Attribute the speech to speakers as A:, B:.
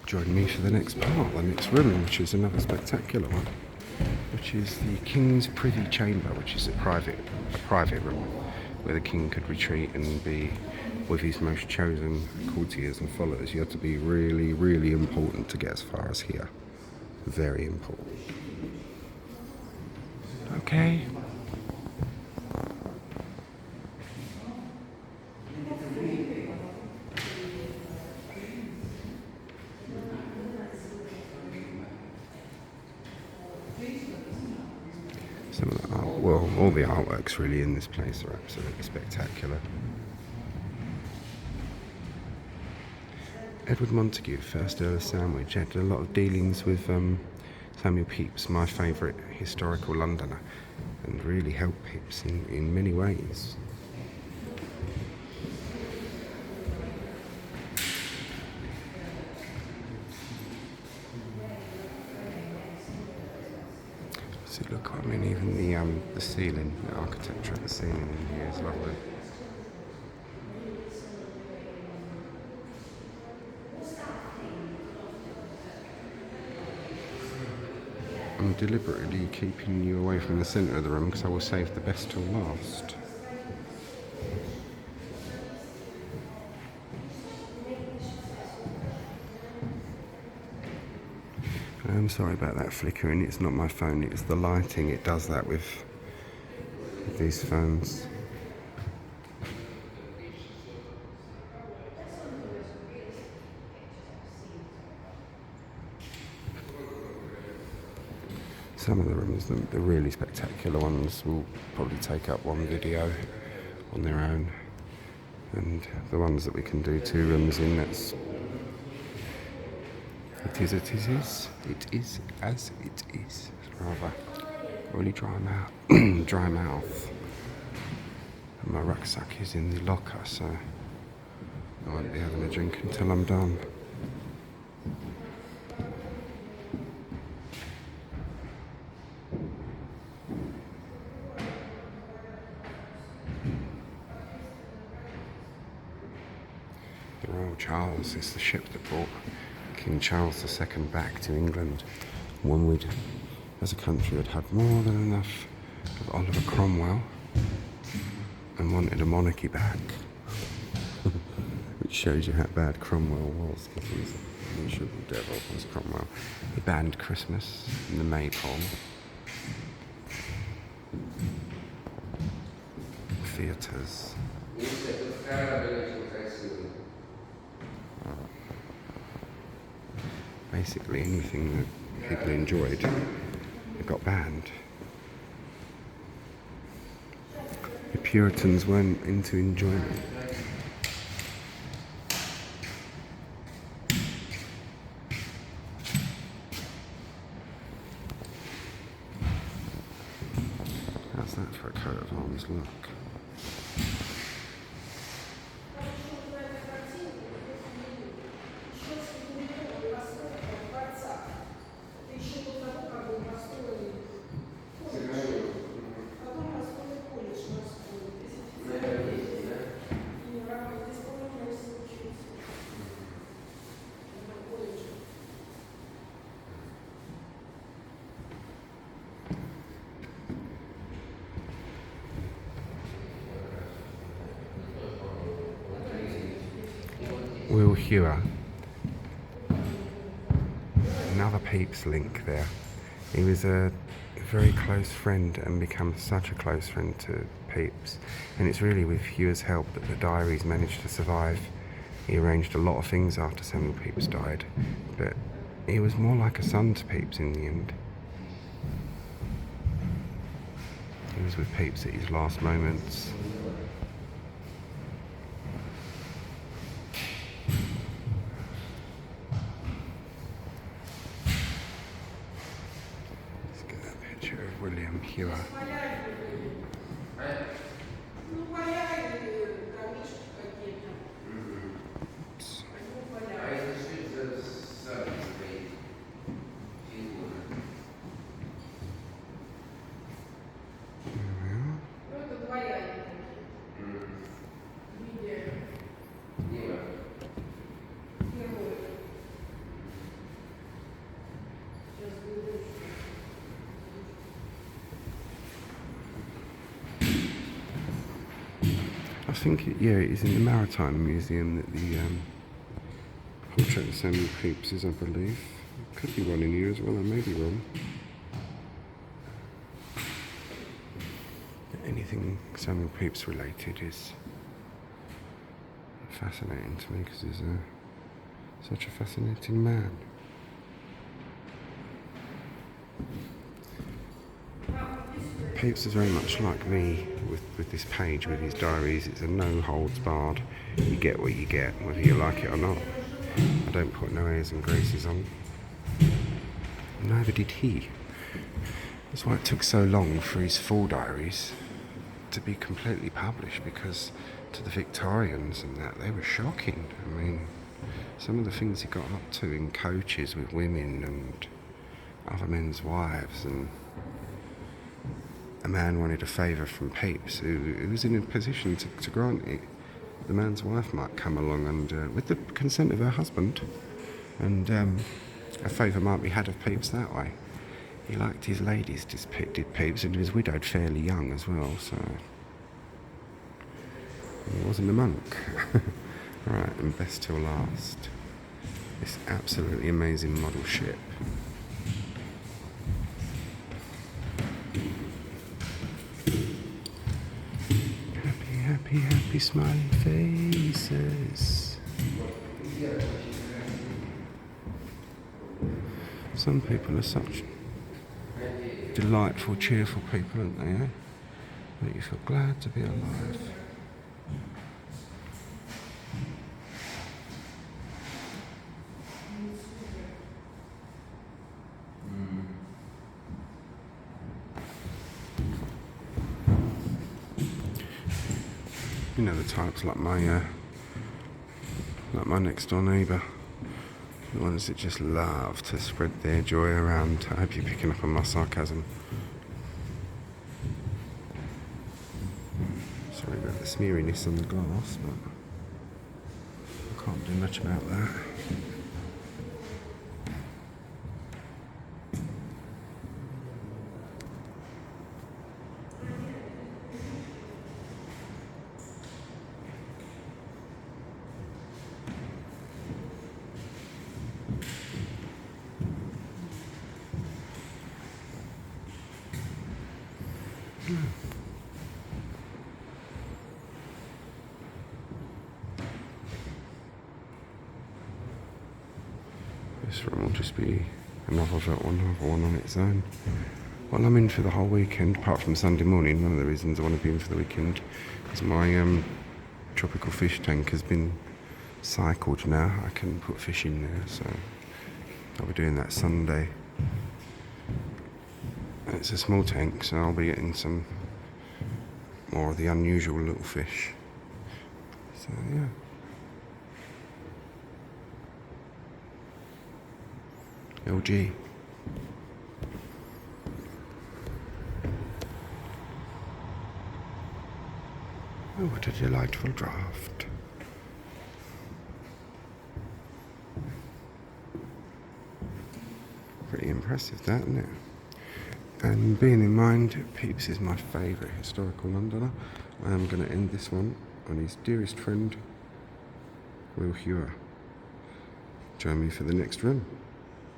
A: Join me for the next part, the next room, which is another spectacular one, which is the King's Privy Chamber, which is a private room where the king could retreat and be with his most chosen courtiers and followers. You have to be really, really important to get as far as here. Very important. Okay. Some of the art, well, all the artworks really in this place are absolutely spectacular. Edward Montagu, first Earl of Sandwich, had a lot of dealings with Samuel Pepys, my favourite historical Londoner, and really helped Pepys in many ways. So look, I mean, even the ceiling, the architecture of the ceiling in here is lovely. I'm deliberately keeping you away from the centre of the room because I will save the best till last. I'm sorry about that flickering, it's not my phone, it's the lighting, it does that with these phones. Some of the rooms, the really spectacular ones, will probably take up one video on their own, and the ones that we can do 2 rooms in, that's it is as it is. It's rather really dry mouth. Dry mouth. And my rucksack is in the locker, so I won't be having a drink until I'm done. The Royal Charles is the ship that brought King Charles II back to England. When we'd, as a country, had more than enough of Oliver Cromwell and wanted a monarchy back. Which shows you how bad Cromwell was, because he was a miserable devil, was Cromwell. He banned Christmas in the Maypole. Theatres. Basically anything that people enjoyed got banned. The Puritans weren't into enjoyment. How's that for a coat of arms look? Will Hewer, another Pepys link there. He was a very close friend and become such a close friend to Pepys, and it's really with Hewer's help that the diaries managed to survive. He arranged a lot of things after Samuel Pepys died, but he was more like a son to Pepys in the end. He was with Pepys at his last moments. William Hewer. I think it is in the Maritime Museum that the portrait of Samuel Pepys is, I believe. Could be one in here as well, I may be wrong. Anything Samuel Pepys related is fascinating to me because he's such a fascinating man. Pepys is very much like me with this page, with his diaries. It's a no holds barred. You get what you get, whether you like it or not. I don't put no airs and graces on. Neither did he. That's why it took so long for his full diaries to be completely published, because to the Victorians and that, they were shocking. I mean, some of the things he got up to in coaches with women and other men's wives, and a man wanted a favour from Pepys who was in a position to grant it. The man's wife might come along and, with the consent of her husband, and a favour might be had of Pepys that way. He liked his ladies, did Pepys, and he was widowed fairly young as well, so he wasn't a monk. Right, and best till last, this absolutely amazing model ship. Happy, happy, smiling faces. Some people are such delightful, cheerful people, aren't they, eh? Make you feel glad to be alive. You know the types like my next door neighbour. The ones that just love to spread their joy around. I hope you're picking up on my sarcasm. Sorry about the smeariness on the glass, but I can't do much about that. This room will just be another one on its own. Well, I'm in for the whole weekend, apart from Sunday morning. One of the reasons I want to be in for the weekend is my tropical fish tank has been cycled now. I can put fish in there, so I'll be doing that Sunday. It's a small tank, so I'll be getting some more of the unusual little fish. So yeah. LG. Oh, what a delightful draft. Pretty impressive, that, isn't it? And being in mind, Pepys is my favourite historical Londoner, I am going to end this one on his dearest friend, Will Hewer. Join me for the next room.